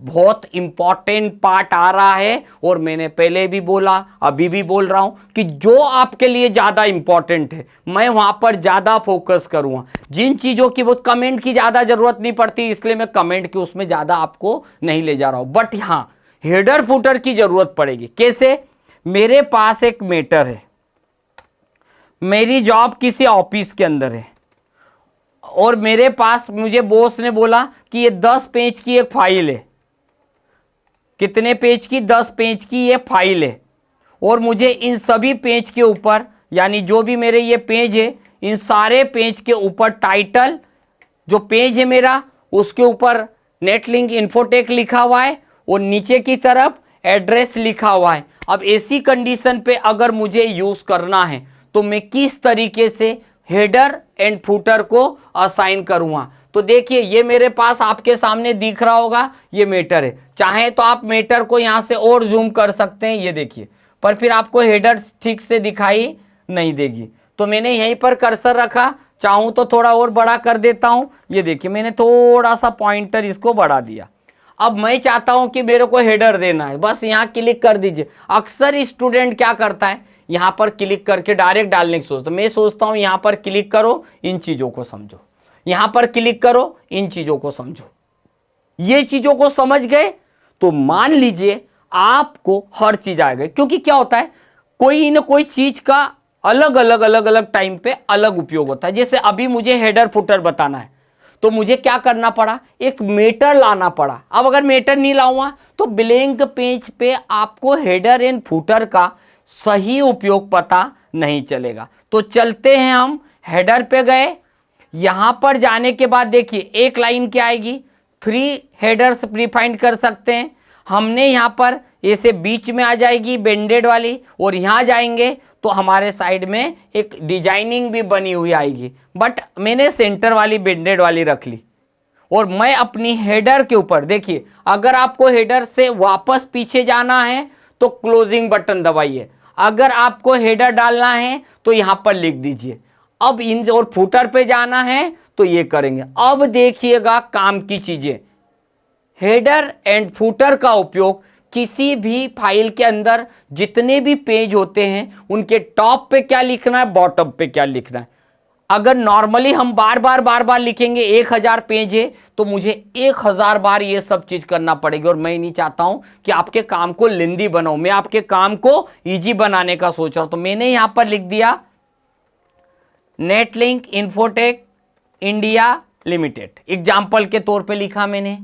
बहुत important part आ रहा है, और मैंने पहले भी बोला, अभी भी बोल रहा हूं कि जो आपके लिए ज्यादा इंपॉर्टेंट है मैं वहां पर ज्यादा फोकस करूंगा। जिन चीजों की वो कमेंट की ज्यादा जरूरत नहीं पड़ती, इसलिए मैं कमेंट की उसमें ज्यादा आपको नहीं ले जा रहा हूं। बट हाँ, हेडर फुटर की जरूरत पड़ेगी। कैसे? मेरे पास एक मैटर है, मेरी जॉब किसी ऑफिस के अंदर है, और मेरे पास मुझे बॉस ने बोला कि ये 10 पेज की एक फाइल है। कितने पेज की? 10 पेज की ये फाइल है, और मुझे इन सभी पेज के ऊपर, यानी जो भी मेरे ये पेज है, इन सारे पेज के ऊपर टाइटल, जो पेज है मेरा उसके ऊपर नेटलिंक इन्फोटेक लिखा हुआ है, और नीचे की तरफ एड्रेस लिखा हुआ है। अब ऐसी कंडीशन पे अगर मुझे यूज करना है तो मैं किस तरीके से हेडर एंड फुटर को असाइन करूंगा? तो देखिए, ये मेरे पास आपके सामने दिख रहा होगा, ये मैटर है। चाहे तो आप मैटर को यहां से और जूम कर सकते हैं, ये देखिए, पर फिर आपको हेडर ठीक से दिखाई नहीं देगी। तो मैंने यहीं पर कर्सर रखा, चाहूं तो थोड़ा और बड़ा कर देता हूं। ये देखिए, मैंने थोड़ा सा पॉइंटर इसको बढ़ा दिया। अब मैं चाहता हूं कि मेरे को हेडर देना है, बस यहां क्लिक कर दीजिए। अक्सर स्टूडेंट क्या करता है, यहां पर क्लिक करके डायरेक्ट डालने की सोचता। मैं सोचता हूं यहां पर क्लिक करो, इन चीजों को समझो, यहां पर क्लिक करो, इन चीजों को समझो। ये चीजों को समझ गए तो मान लीजिए आपको हर चीज आएगा। क्योंकि क्या होता है, कोई ना कोई चीज का अलग अलग टाइम पे अलग उपयोग होता है। जैसे अभी मुझे हेडर फुटर बताना है, तो मुझे क्या करना पड़ा, एक मीटर लाना पड़ा। अब अगर मीटर नहीं लाऊंगा तो ब्लैंक पेज पे आपको हेडर एंड फुटर का सही उपयोग पता नहीं चलेगा। तो चलते हैं, हम हेडर पे गए। यहां पर जाने के बाद देखिए एक लाइन क्या आएगी, 3 हेडर्स प्रीफाइंड कर सकते हैं। हमने यहां पर ऐसे बीच में आ जाएगी बेंडेड वाली, और यहां जाएंगे तो हमारे साइड में एक डिजाइनिंग भी बनी हुई आएगी। बट मैंने सेंटर वाली बेंडेड वाली रख ली, और मैं अपनी हेडर के ऊपर देखिए, अगर आपको हेडर से वापस पीछे जाना है तो क्लोजिंग बटन दबाइए। अगर आपको हेडर डालना है तो यहां पर लिख दीजिए। अब इन और फुटर पे जाना है तो ये करेंगे। अब देखिएगा काम की चीजें, हेडर एंड फुटर का उपयोग किसी भी फाइल के अंदर जितने भी पेज होते हैं उनके टॉप पे क्या लिखना है, बॉटम पे क्या लिखना है। अगर नॉर्मली हम बार बार लिखेंगे, 1000 पेज है तो मुझे 1000 बार ये सब चीज करना पड़ेगी, और मैं नहीं चाहता हूं कि आपके काम को लेंदी बनाऊं, मैं आपके काम को इजी बनाने का सोच रहा हूं। तो मैंने यहां पर लिख दिया नेटलिंक इन्फोटेक इंडिया लिमिटेड, एग्जाम्पल के तौर पे लिखा मैंने।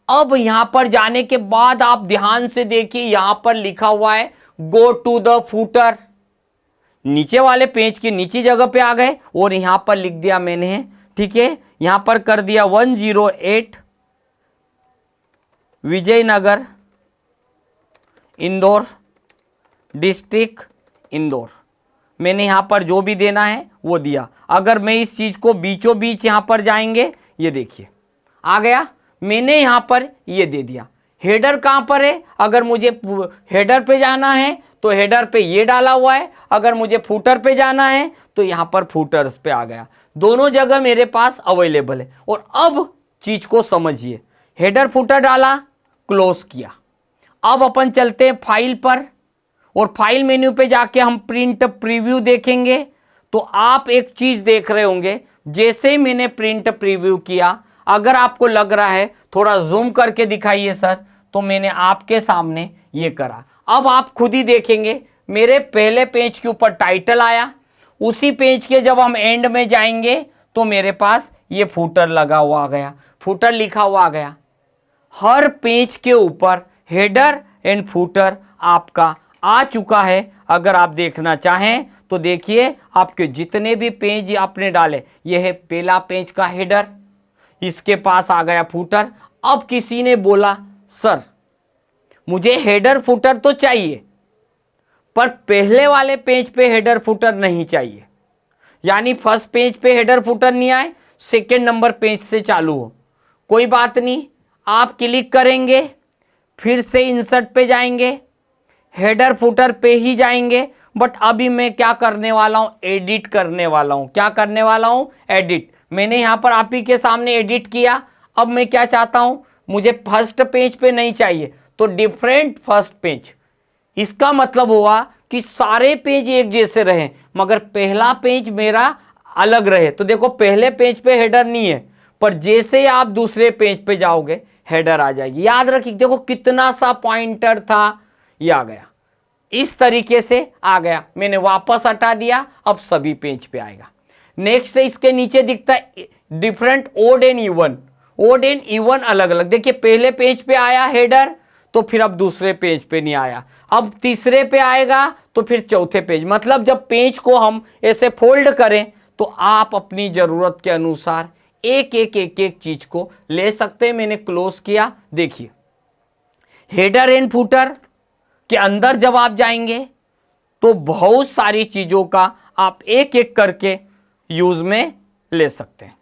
अब यहां पर जाने के बाद आप ध्यान से देखिए, यहां पर लिखा हुआ है गो टू द फुटर। नीचे वाले पेज की नीचे जगह पे आ गए, और यहां पर लिख दिया मैंने, ठीक है, यहां पर कर दिया 108 विजयनगर इंदौर डिस्ट्रिक्ट इंदौर। मैंने यहां पर जो भी देना है वो दिया। अगर मैं इस चीज को बीचों बीच यहां पर जाएंगे, ये देखिए आ गया, मैंने यहां पर ये दे दिया। हेडर कहां पर है, अगर मुझे हेडर पे जाना है तो हेडर पे ये डाला हुआ है, अगर मुझे फुटर पे जाना है तो यहां पर फुटर्स पे आ गया। दोनों जगह मेरे पास अवेलेबल है। और अब चीज को समझिए, हेडर फुटर डाला, क्लोज किया। अब अपन चलते हैं फाइल पर, और फाइल मेन्यू पे जाके हम प्रिंट प्रीव्यू देखेंगे। तो आप एक चीज देख रहे होंगे, जैसे ही मैंने प्रिंट प्रीव्यू किया, अगर आपको लग रहा है थोड़ा जूम करके दिखाइए सर, तो मैंने आपके सामने ये करा। अब आप खुद ही देखेंगे, मेरे पहले पेज के ऊपर टाइटल आया, उसी पेज के जब हम एंड में जाएंगे तो मेरे पास ये फुटर लगा हुआ आ गया, फुटर लिखा हुआ आ गया। हर पेज के ऊपर हेडर एंड फुटर आपका आ चुका है। अगर आप देखना चाहें तो देखिए, आपके जितने भी पेज आपने डाले, ये है पहला पेज का हेडर, इसके पास आ गया फुटर। अब किसी ने बोला सर मुझे हेडर फुटर तो चाहिए, पर पहले वाले पेज पे हेडर फुटर नहीं चाहिए, यानी फर्स्ट पेज पे हेडर फुटर नहीं आए, सेकेंड नंबर पेज से चालू हो। कोई बात नहीं, आप क्लिक करेंगे, फिर से इंसर्ट पे जाएंगे, हेडर फुटर पे ही जाएंगे। बट अभी मैं क्या करने वाला हूं, एडिट करने वाला हूं। क्या करने वाला हूं, एडिट। मैंने यहां पर आप ही के सामने एडिट किया। अब मैं क्या चाहता हूं, मुझे फर्स्ट पेज पे नहीं चाहिए, तो डिफरेंट फर्स्ट पेज। इसका मतलब हुआ कि सारे पेज एक जैसे रहे मगर पहला पेज मेरा अलग रहे। तो देखो पहले पेज पे हेडर नहीं है, पर जैसे ही आप दूसरे पेज पे जाओगे हेडर आ जाएगी। याद रखिए, देखो कितना सा पॉइंटर था, ये आ गया, इस तरीके से आ गया। मैंने वापस हटा दिया, अब सभी पेज पे आएगा। नेक्स्ट इसके नीचे दिखता है different odd and even. Odd and even अलग अलग। देखिए पहले पेज पे आया हेडर, तो फिर अब दूसरे पेज पे नहीं आया, अब तीसरे पे आएगा तो फिर चौथे पेज। मतलब जब पेज को हम ऐसे फोल्ड करें तो आप अपनी जरूरत के अनुसार एक एक एक एक चीज को ले सकते हैं। मैंने क्लोज किया, देखिए हेडर एंड फुटर के अंदर जब आप जाएंगे तो बहुत सारी चीजों का आप एक एक करके यूज में ले सकते हैं।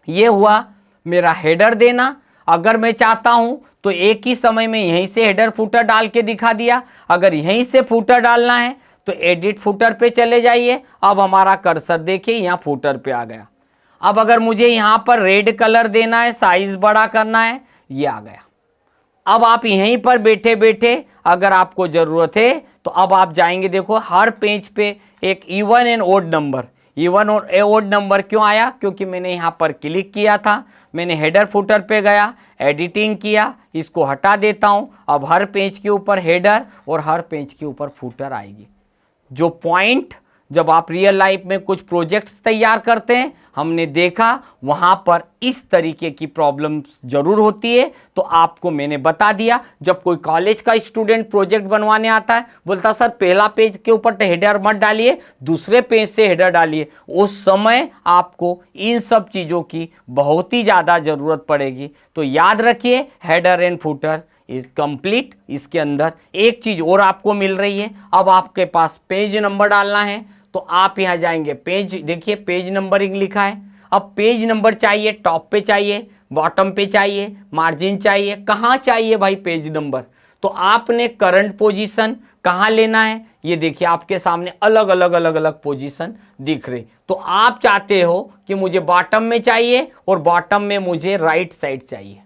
यह हुआ मेरा हेडर देना। अगर मैं चाहता हूं तो एक ही समय में यहीं से हेडर फुटर डाल के दिखा दिया। अगर यहीं से फुटर डालना है तो एडिट फुटर पे चले जाइए। अब हमारा कर्सर देखिए यहां फुटर पे आ गया। अब अगर मुझे यहां पर रेड कलर देना है, साइज बड़ा करना है, ये आ गया। अब आप यहीं पर बैठे बैठे अगर आपको जरूरत है तो अब आप जाएंगे, देखो हर पेज पे एक even and odd number. Even और ओड नंबर क्यों आया? क्योंकि मैंने यहां पर क्लिक किया था, मैंने हेडर फुटर पे गया, एडिटिंग किया, इसको हटा देता हूं। अब हर पेज के ऊपर हेडर और हर पेज के ऊपर फुटर आएगी। जो पॉइंट जब आप रियल लाइफ में कुछ प्रोजेक्ट्स तैयार करते हैं, हमने देखा वहां पर इस तरीके की प्रॉब्लम जरूर होती है। तो आपको मैंने बता दिया, जब कोई कॉलेज का स्टूडेंट प्रोजेक्ट बनवाने आता है, बोलता सर पहला पेज के ऊपर तो हेडर मत डालिए, दूसरे पेज से हेडर डालिए, उस समय आपको इन सब चीजों की बहुत ही ज्यादा जरूरत पड़ेगी। तो याद रखिए header and footer is complete. इसके अंदर एक चीज और आपको मिल रही है, अब आपके पास पेज नंबर डालना है तो आप यहां जाएंगे, पेज देखिए पेज नंबरिंग लिखा है। अब पेज नंबर चाहिए, टॉप पे चाहिए, बॉटम पे चाहिए, मार्जिन चाहिए, कहां चाहिए भाई पेज नंबर? तो आपने करंट पोजीशन कहां लेना है, ये देखिए आपके सामने अलग अलग अलग अलग पोजीशन दिख रही। तो आप चाहते हो कि मुझे बॉटम में चाहिए और बॉटम में मुझे राइट साइड चाहिए।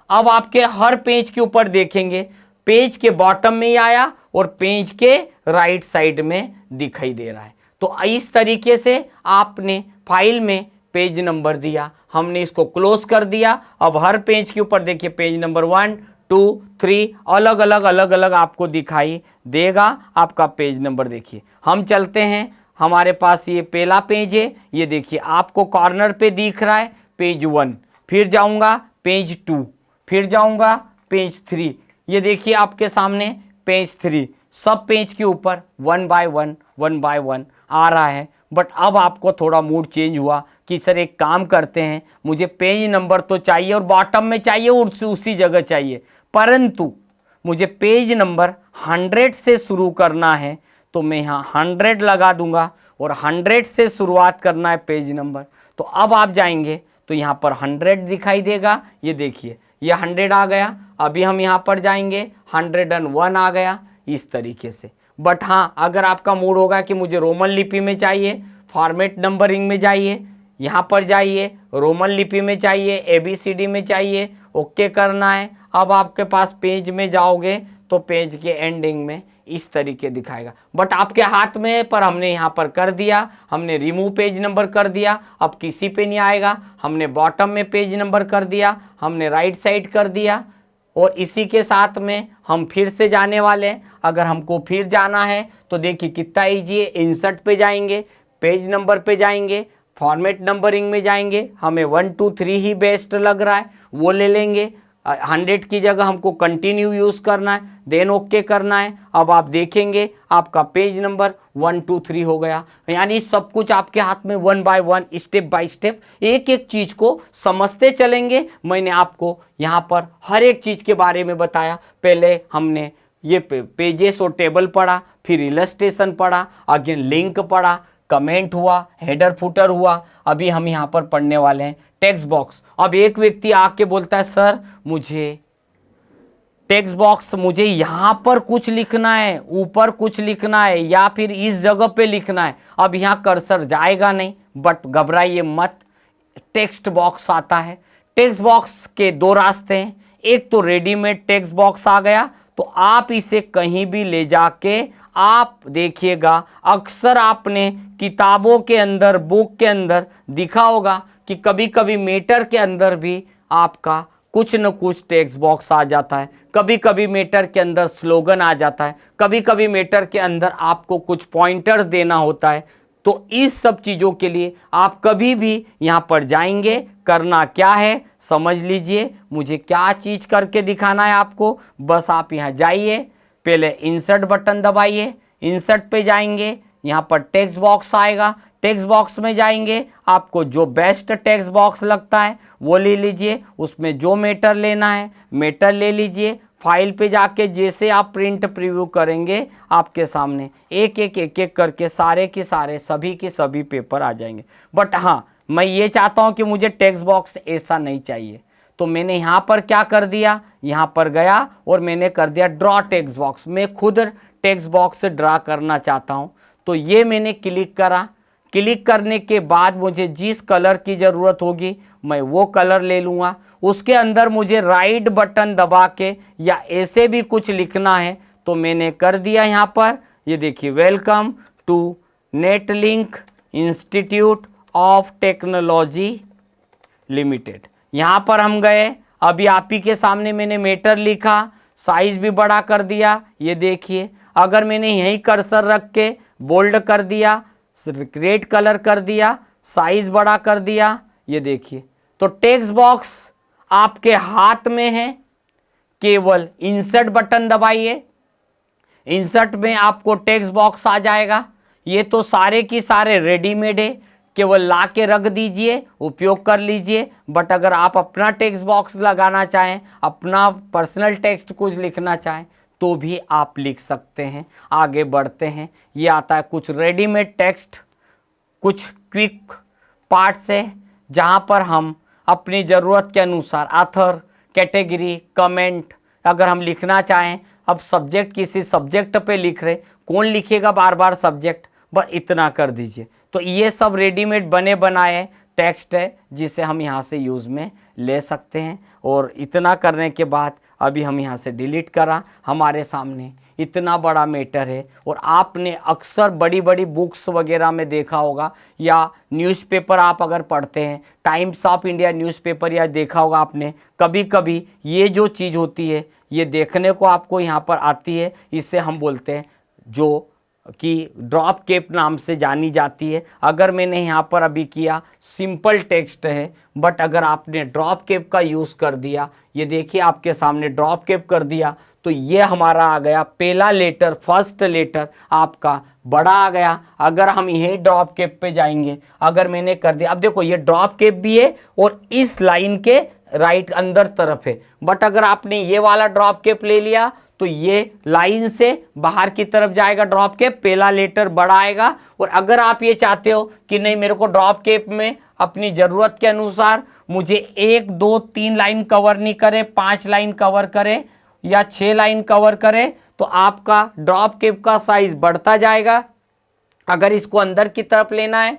अब आपके हर पेज के ऊपर देखेंगे पेज के बॉटम में ही आया और पेज के राइट साइड में दिखाई दे रहा है। तो इस तरीके से आपने फाइल में पेज नंबर दिया, हमने इसको क्लोज कर दिया। अब हर पेज के ऊपर देखिए पेज नंबर 1 2 3 अलग अलग आपको दिखाई देगा। आपका पेज नंबर देखिए, हम चलते हैं, हमारे पास ये पहला पेज है, ये देखिए आपको कॉर्नर पे दिख रहा है पेज 1, फिर जाऊंगा पेज 2, फिर जाऊंगा पेज 3, ये देखिए आपके सामने पेज 3। सब पेज के ऊपर 1 बाय 1 आ रहा है। बट अब आपको थोड़ा मूड चेंज हुआ कि सर एक काम करते हैं, मुझे पेज नंबर तो चाहिए और बॉटम में चाहिए और उसी जगह चाहिए, परंतु मुझे पेज नंबर 100 से शुरू करना है। तो मैं यहाँ 100 लगा दूंगा और 100 से शुरुआत करना है पेज नंबर। तो अब आप जाएंगे तो यहाँ पर 100 दिखाई देगा, ये देखिए ये 100 आ गया। अभी हम यहाँ पर जाएंगे 101 आ गया, इस तरीके से। बट हाँ, अगर आपका मूड होगा कि मुझे रोमन लिपि में चाहिए, फॉर्मेट नंबरिंग में चाहिए, यहाँ पर जाइए, रोमन लिपि में चाहिए, ABCD में चाहिए, ओके करना है। अब आपके पास पेज में जाओगे तो पेज के एंडिंग में इस तरीके दिखाएगा, बट आपके हाथ में है, पर हमने यहाँ पर कर दिया, हमने रिमूव पेज नंबर कर दिया, अब किसी पे नहीं आएगा। हमने बॉटम में पेज नंबर कर दिया, हमने राइट साइड कर दिया, और इसी के साथ में हम फिर से जाने वाले हैं। अगर हमको फिर जाना है तो देखिए कितना ईजी है, इंसर्ट पे जाएंगे, पेज नंबर पे जाएंगे, फॉर्मेट नंबरिंग में जाएंगे, हमें 1 2 3 ही बेस्ट लग रहा है वो ले लेंगे। 100 की जगह हमको कंटिन्यू यूज़ करना है, देन ओके करना है। अब आप देखेंगे आपका पेज नंबर 1 2 3 हो गया। यानी सब कुछ आपके हाथ में 1 बाय 1 स्टेप बाय स्टेप एक एक चीज़ को समझते चलेंगे। मैंने आपको यहाँ पर हर एक चीज़ के बारे में बताया। पहले हमने ये पेजेस और टेबल पढ़ा, फिर इलस्ट्रेशन पढ़ा, अगेन लिंक पढ़ा, कमेंट हुआ, हेडर फुटर हुआ। अभी हम यहाँ पर पढ़ने वाले हैं टेक्स्ट बॉक्स। अब एक व्यक्ति आके बोलता है सर मुझे टेक्स्ट बॉक्स, मुझे यहाँ पर कुछ लिखना है, ऊपर कुछ लिखना है, या फिर इस जगह पे लिखना है। अब यहाँ कर्सर जाएगा नहीं, बट घबराइए मत, टेक्स्ट बॉक्स आता है। टेक्स्ट बॉक्स के दो रास्ते हैं, एक तो रेडीमेड टेक्स्ट बॉक्स आ गया, तो आप इसे कहीं भी ले जाके आप देखिएगा, अक्सर आपने किताबों के अंदर, बुक के अंदर दिखा होगा कि कभी कभी मेटर के अंदर भी आपका कुछ न कुछ टेक्स्ट बॉक्स आ जाता है, कभी कभी मेटर के अंदर स्लोगन आ जाता है, कभी कभी मेटर के अंदर आपको कुछ पॉइंटर देना होता है। तो इस सब चीज़ों के लिए आप कभी भी यहाँ पर जाएंगे, करना क्या है समझ लीजिए, मुझे क्या चीज़ करके दिखाना है आपको। बस आप यहाँ जाइए, पहले इंसर्ट बटन दबाइए, इंसर्ट पे जाएंगे, यहाँ पर टेक्स्ट बॉक्स आएगा, टेक्स्ट बॉक्स में जाएंगे, आपको जो बेस्ट टेक्स्ट बॉक्स लगता है वो ले लीजिए, उसमें जो मेटर लेना है मेटर ले लीजिए। फाइल पे जाके जैसे आप प्रिंट प्रीव्यू करेंगे, आपके सामने एक एक करके सारे के सारे सभी के सभी पेपर आ जाएंगे। बट हाँ, मैं ये चाहता हूँ कि मुझे टेक्स्ट बॉक्स ऐसा नहीं चाहिए, तो मैंने यहाँ पर क्या कर दिया, यहाँ पर गया और मैंने कर दिया ड्रॉ टेक्स्ट बॉक्स। मैं खुद टेक्स्ट बॉक्स ड्रा करना चाहता हूँ, तो ये मैंने क्लिक करा। क्लिक करने के बाद मुझे जिस कलर की ज़रूरत होगी मैं वो कलर ले लूँगा। उसके अंदर मुझे राइट बटन दबा के या ऐसे भी कुछ लिखना है तो मैंने कर दिया यहाँ पर। ये देखिए, welcome to Netlink Institute of Technology Limited. यहाँ पर हम गए, अभी आप ही के सामने मैंने मेटर लिखा, साइज भी बड़ा कर दिया। ये देखिए, अगर मैंने यहीं कर्सर रख के बोल्ड कर दिया, रेड कलर कर दिया, साइज बड़ा कर दिया, ये देखिए, तो टेक्स्ट बॉक्स आपके हाथ में है। केवल इंसर्ट बटन दबाइए, इंसर्ट में आपको टेक्स्ट बॉक्स आ जाएगा। ये तो सारे की सारे रेडीमेड है, केवल ला के रख दीजिए, उपयोग कर लीजिए। बट अगर आप अपना टेक्स्ट बॉक्स लगाना चाहें, अपना पर्सनल टेक्स्ट कुछ लिखना चाहें तो भी आप लिख सकते हैं। आगे बढ़ते हैं, ये आता है कुछ रेडीमेड टेक्स्ट, कुछ क्विक पार्ट्स है जहाँ पर हम अपनी ज़रूरत के अनुसार ऑथर, कैटेगरी, कमेंट अगर हम लिखना चाहें। अब सब्जेक्ट किसी सब्जेक्ट पे लिख रहे, कौन लिखेगा बार बार सब्जेक्ट, बस इतना कर दीजिए। तो ये सब रेडीमेड बने बनाए टेक्स्ट है जिसे हम यहाँ से यूज़ में ले सकते हैं। और इतना करने के बाद अभी हम यहाँ से डिलीट करा, हमारे सामने इतना बड़ा मैटर है। और आपने अक्सर बड़ी बड़ी बुक्स वगैरह में देखा होगा, या न्यूज़पेपर आप अगर पढ़ते हैं, टाइम्स ऑफ इंडिया न्यूज़पेपर, या देखा होगा आपने, कभी कभी ये जो चीज़ होती है ये देखने को आपको यहाँ पर आती है। इसे हम बोलते हैं जो कि ड्रॉप केप नाम से जानी जाती है। अगर मैंने यहाँ पर अभी किया सिंपल टेक्स्ट है, बट अगर आपने ड्रॉप केप का यूज़ कर दिया, ये देखिए आपके सामने ड्रॉप केप कर दिया, तो ये हमारा आ गया पहला लेटर, फर्स्ट लेटर आपका बड़ा आ गया। अगर हम यही ड्रॉप केप पे जाएंगे, अगर मैंने कर दिया, अब देखो ये ड्रॉप केप भी है और इस लाइन के राइट अंदर तरफ है। बट अगर आपने ये वाला ड्रॉप केप ले लिया तो ये लाइन से बाहर की तरफ जाएगा, ड्रॉप केप पहला लेटर बड़ा आएगा। और अगर आप ये चाहते हो कि नहीं मेरे को ड्रॉप केप में अपनी ज़रूरत के अनुसार मुझे 1, 2, 3 लाइन कवर नहीं करे, 5 लाइन कवर करे या 6 लाइन कवर करे, तो आपका ड्रॉप केप का साइज बढ़ता जाएगा। अगर इसको अंदर की तरफ लेना है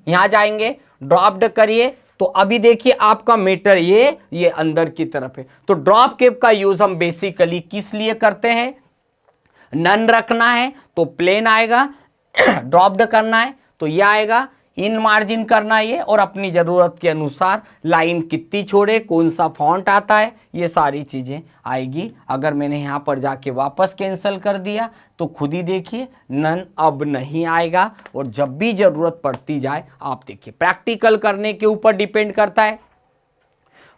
यहाँ जाएंगे, ड्रॉप्ड करिए, तो अभी देखिए आपका मीटर ये अंदर की तरफ है। तो ड्रॉप केप का यूज हम बेसिकली किस लिए करते हैं, नन रखना है तो प्लेन आएगा, ड्रॉप्ड करना है तो यह आएगा, इन मार्जिन करना है ये, और अपनी ज़रूरत के अनुसार लाइन कितनी छोड़े, कौन सा फॉन्ट आता है, ये सारी चीज़ें आएगी। अगर मैंने यहाँ पर जाके वापस कैंसिल कर दिया तो खुद ही देखिए नन अब नहीं आएगा। और जब भी ज़रूरत पड़ती जाए, आप देखिए प्रैक्टिकल करने के ऊपर डिपेंड करता है।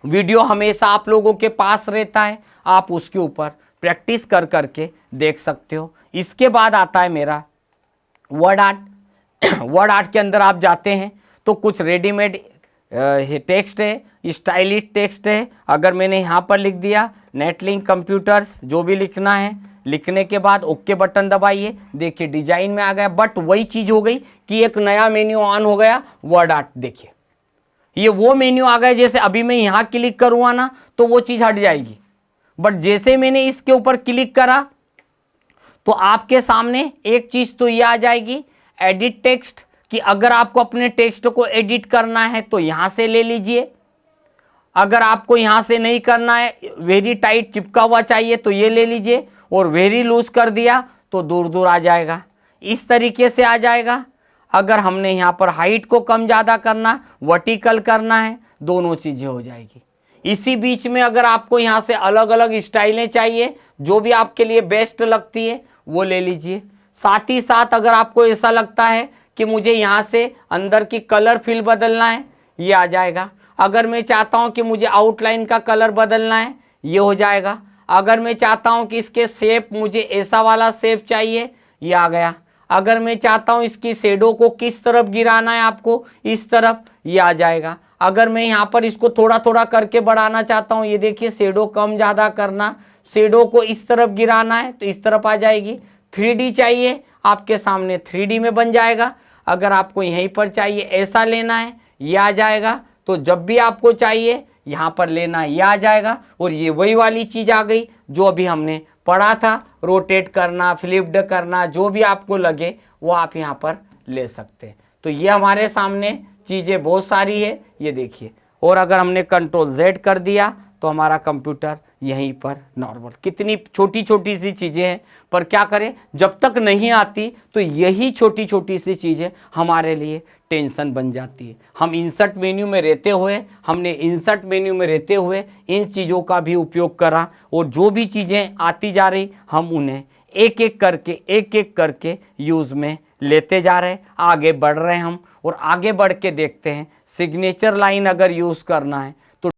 वीडियो हमेशा आप लोगों के पास रहता है, आप उसके ऊपर प्रैक्टिस कर करके देख सकते हो। इसके बाद आता है मेरा वर्ड आर्ट। वर्ड आर्ट के अंदर आप जाते हैं तो कुछ रेडीमेड टेक्स्ट है, स्टाइलिश टेक्स्ट है। अगर मैंने यहाँ पर लिख दिया नेटलिंक कंप्यूटर्स, जो भी लिखना है, लिखने के बाद ओके बटन दबाइए, देखिए डिजाइन में आ गया। बट वही चीज़ हो गई कि एक नया मेन्यू ऑन हो गया, वर्ड आर्ट। देखिए ये वो मेन्यू आ गया, जैसे अभी मैं यहाँ क्लिक करूँगा ना तो वो चीज़ हट जाएगी। बट जैसे मैंने इसके ऊपर क्लिक करा तो आपके सामने एक चीज़ तो ये आ जाएगी, एडिट टेक्स्ट, कि अगर आपको अपने टेक्स्ट को एडिट करना है तो यहाँ से ले लीजिए। अगर आपको यहाँ से नहीं करना है, वेरी टाइट चिपका हुआ चाहिए तो ये ले लीजिए, और वेरी लूज कर दिया तो दूर दूर आ जाएगा, इस तरीके से आ जाएगा। अगर हमने यहाँ पर हाइट को कम ज़्यादा करना, वर्टिकल करना है, दोनों चीज़ें हो जाएगी। इसी बीच में अगर आपको यहाँ से अलग अलग स्टाइलें चाहिए, जो भी आपके लिए बेस्ट लगती है वो ले लीजिए। साथ ही साथ अगर आपको ऐसा लगता है कि मुझे यहाँ से अंदर की कलर फिल बदलना है, ये आ जाएगा। अगर मैं चाहता हूँ कि मुझे आउटलाइन का कलर बदलना है, ये हो जाएगा। अगर मैं चाहता हूँ कि इसके शेप, मुझे ऐसा वाला शेप चाहिए, ये आ गया। अगर मैं चाहता हूँ इसकी शेडो को किस तरफ गिराना है आपको, इस तरफ, ये आ जाएगा। अगर मैं यहाँ पर इसको थोड़ा थोड़ा करके बढ़ाना चाहता हूँ, ये देखिए शेडो कम ज़्यादा करना, शेडो को इस तरफ गिराना है तो इस तरफ आ जाएगी। 3D चाहिए आपके सामने 3D में बन जाएगा। अगर आपको यहीं पर चाहिए ऐसा लेना है, ये आ जाएगा। तो जब भी आपको चाहिए यहाँ पर लेना, ये आ जाएगा। और ये वही वाली चीज़ आ गई जो अभी हमने पढ़ा था, रोटेट करना, फ्लिप्ड करना, जो भी आपको लगे वो आप यहाँ पर ले सकते हैं। तो ये हमारे सामने चीज़ें बहुत सारी है, ये देखिए। और अगर हमने कंट्रोल Z कर दिया तो हमारा कंप्यूटर यहीं पर नॉर्मल, कितनी छोटी छोटी सी चीज़ें हैं, पर क्या करें, जब तक नहीं आती तो यही छोटी छोटी सी चीज़ें हमारे लिए टेंशन बन जाती है। हम इंसर्ट मेन्यू में रहते हुए, हमने इंसर्ट मेन्यू में रहते हुए इन चीज़ों का भी उपयोग करा, और जो भी चीज़ें आती जा रही हम उन्हें एक एक करके यूज़ में लेते जा रहे, आगे बढ़ रहे हैं हम। और आगे बढ़ के देखते हैं, सिग्नेचर लाइन अगर यूज़ करना है